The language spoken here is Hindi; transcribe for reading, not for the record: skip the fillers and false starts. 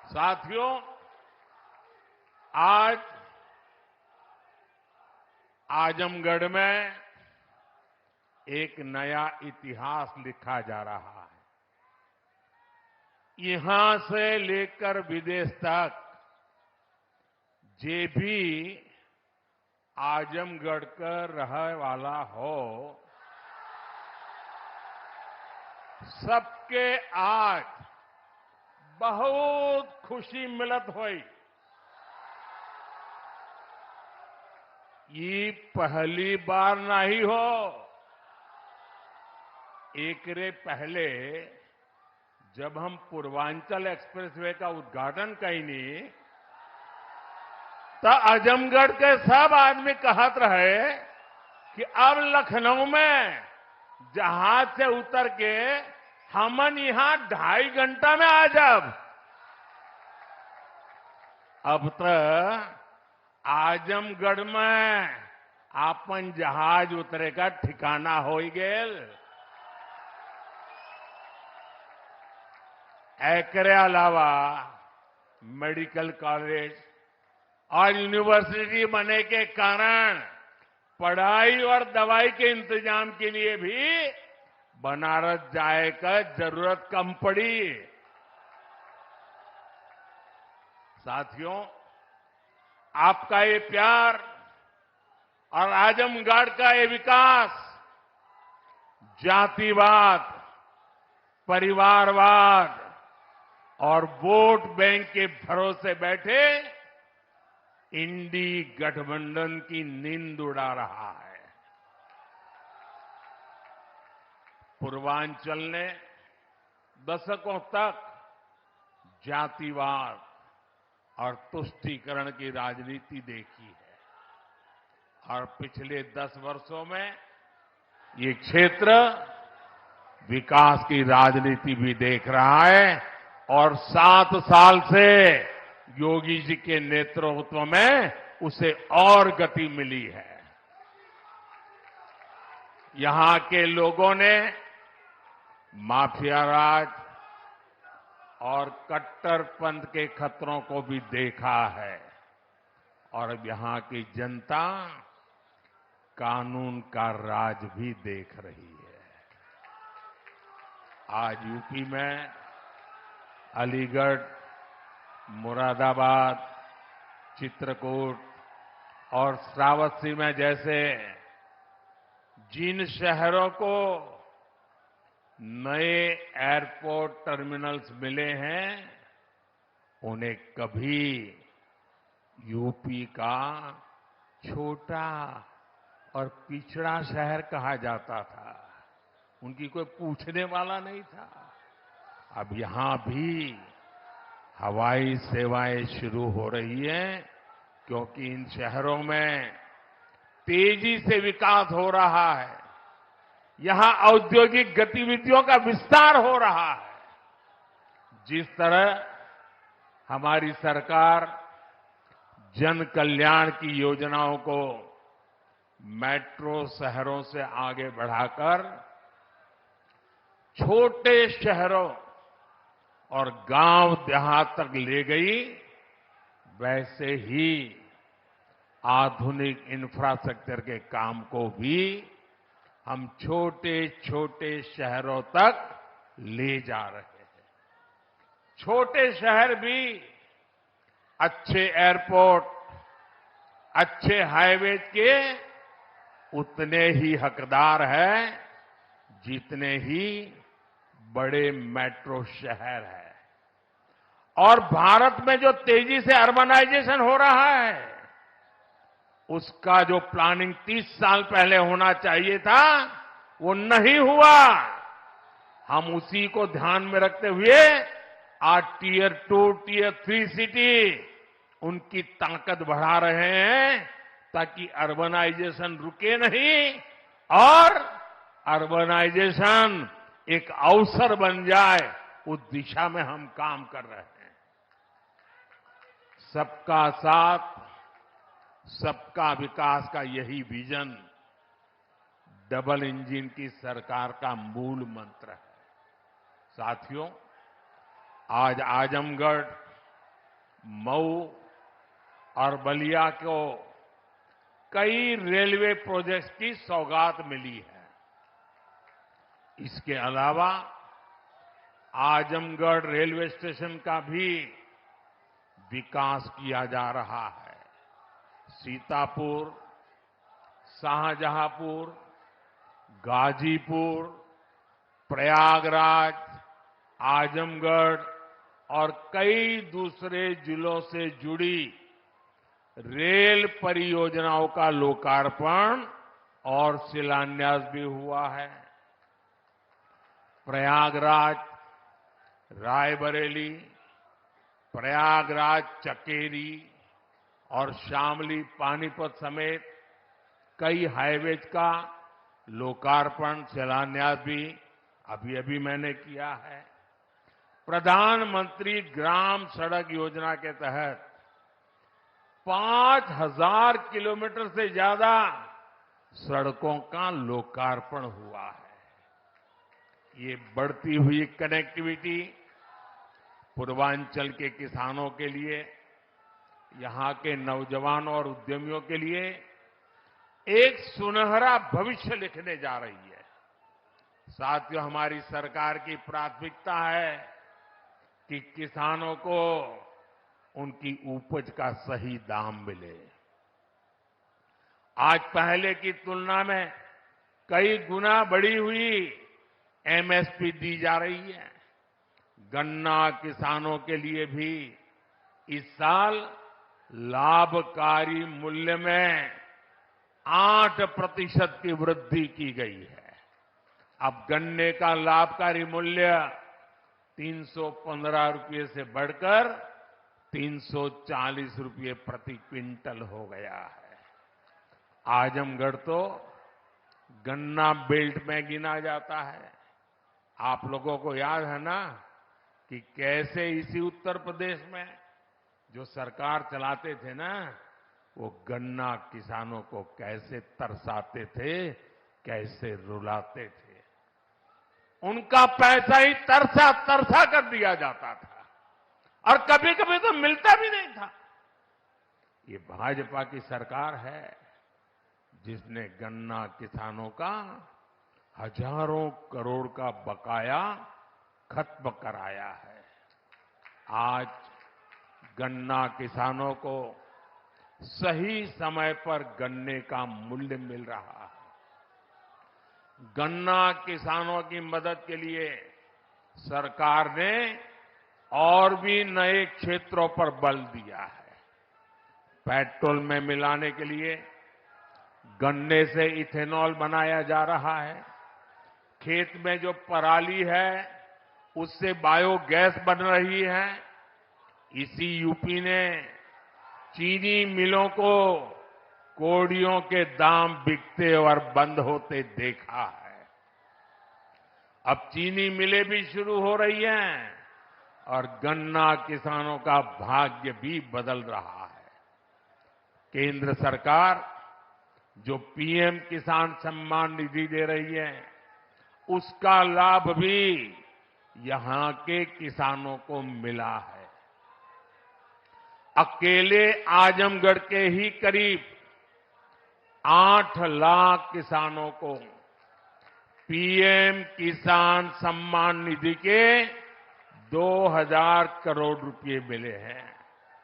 साथियों, आज आजमगढ़ में एक नया इतिहास लिखा जा रहा है। यहां से लेकर विदेश तक जे भी आजमगढ़ का रहने वाला हो, सबके आज बहुत खुशी मिलत हुई। ये पहली बार नहीं हो। एक रे पहले जब हम पूर्वांचल एक्सप्रेसवे का उद्घाटन कईनी, तो आजमगढ़ के सब आदमी कहत रहे कि अब लखनऊ में जहाज से उतर के हमन यहां 2.5 घंटा में आ जाब। अब तो आजमगढ़ में आपन जहाज उतरे का ठिकाना हो गेल। एकरे अलावा मेडिकल कॉलेज और यूनिवर्सिटी बनने के कारण पढ़ाई और दवाई के इंतजाम के लिए भी बनारस जाए का जरूरत कम पड़ी। साथियों, आपका ये प्यार और आजमगढ़ का ये विकास जातिवाद, परिवारवाद और वोट बैंक के भरोसे बैठे इंडी गठबंधन की नींद उड़ा रहा है। पूर्वांचल ने दशकों तक जातिवाद और तुष्टीकरण की राजनीति देखी है और पिछले 10 वर्षों में ये क्षेत्र विकास की राजनीति भी देख रहा है और 7 साल से योगी जी के नेतृत्व में उसे और गति मिली है। यहां के लोगों ने माफिया राज और कट्टरपंथ के खतरों को भी देखा है और अब यहां की जनता कानून का राज भी देख रही है। आज यूपी में अलीगढ़, मुरादाबाद, चित्रकूट और श्रावस्ती में जैसे जिन शहरों को नए एयरपोर्ट टर्मिनल्स मिले हैं, उन्हें कभी यूपी का छोटा और पिछड़ा शहर कहा जाता था। उनकी कोई पूछने वाला नहीं था। अब यहां भी हवाई सेवाएं शुरू हो रही हैं क्योंकि इन शहरों में तेजी से विकास हो रहा है। यहां औद्योगिक गतिविधियों का विस्तार हो रहा है। जिस तरह हमारी सरकार जन कल्याण की योजनाओं को मेट्रो शहरों से आगे बढ़ाकर छोटे शहरों और गांव देहात तक ले गई, वैसे ही आधुनिक इंफ्रास्ट्रक्चर के काम को भी हम छोटे छोटे शहरों तक ले जा रहे हैं। छोटे शहर भी अच्छे एयरपोर्ट, अच्छे हाईवे के उतने ही हकदार हैं जितने ही बड़े मेट्रो शहर हैं। और भारत में जो तेजी से अर्बनाइजेशन हो रहा है, उसका जो प्लानिंग 30 साल पहले होना चाहिए था, वो नहीं हुआ। हम उसी को ध्यान में रखते हुए आज टियर 2, टियर 3 सिटी उनकी ताकत बढ़ा रहे हैं ताकि अर्बनाइजेशन रुके नहीं और अर्बनाइजेशन एक अवसर बन जाए, उस दिशा में हम काम कर रहे हैं। सबका साथ, सबका विकास का यही विजन डबल इंजन की सरकार का मूल मंत्र है। साथियों, आज आजमगढ़ मऊ और बलिया को कई रेलवे प्रोजेक्ट्स की सौगात मिली है। इसके अलावा आजमगढ़ रेलवे स्टेशन का भी विकास किया जा रहा है। सीतापुर, शाहजहांपुर, गाजीपुर, प्रयागराज, आजमगढ़ और कई दूसरे जिलों से जुड़ी रेल परियोजनाओं का लोकार्पण और शिलान्यास भी हुआ है। प्रयागराज रायबरेली, प्रयागराज चकेरी और शामली पानीपत समेत कई हाईवेज का लोकार्पण शिलान्यास भी अभी अभी मैंने किया है। प्रधानमंत्री ग्राम सड़क योजना के तहत 5000 किलोमीटर से ज्यादा सड़कों का लोकार्पण हुआ है। ये बढ़ती हुई कनेक्टिविटी पूर्वांचल के किसानों के लिए, यहां के नौजवानों और उद्यमियों के लिए एक सुनहरा भविष्य लिखने जा रही है। साथियों, हमारी सरकार की प्राथमिकता है कि किसानों को उनकी उपज का सही दाम मिले। आज पहले की तुलना में कई गुना बढ़ी हुई एमएसपी दी जा रही है। गन्ना किसानों के लिए भी इस साल लाभकारी मूल्य में 8% की वृद्धि की गई है। अब गन्ने का लाभकारी मूल्य 315 रुपये से बढ़कर 340 रुपये प्रति क्विंटल हो गया है। आजमगढ़ तो गन्ना बेल्ट में गिना जाता है। आप लोगों को याद है ना कि कैसे इसी उत्तर प्रदेश में जो सरकार चलाते थे ना, वो गन्ना किसानों को कैसे तरसाते थे, कैसे रुलाते थे। उनका पैसा ही तरसा तरसा कर दिया जाता था और कभी कभी तो मिलता भी नहीं था। ये भाजपा की सरकार है जिसने गन्ना किसानों का हजारों करोड़ का बकाया खत्म कराया है। आज गन्ना किसानों को सही समय पर गन्ने का मूल्य मिल रहा है। गन्ना किसानों की मदद के लिए सरकार ने और भी नए क्षेत्रों पर बल दिया है। पेट्रोल में मिलाने के लिए गन्ने से इथेनॉल बनाया जा रहा है। खेत में जो पराली है उससे बायोगैस बन रही है। इसी यूपी ने चीनी मिलों को कोड़ियों के दाम बिकते और बंद होते देखा है। अब चीनी मिलें भी शुरू हो रही हैं और गन्ना किसानों का भाग्य भी बदल रहा है। केंद्र सरकार जो पीएम किसान सम्मान निधि दे रही है, उसका लाभ भी यहां के किसानों को मिला है। अकेले आजमगढ़ के ही करीब 8 लाख किसानों को पीएम किसान सम्मान निधि के 2000 करोड़ रुपए मिले हैं।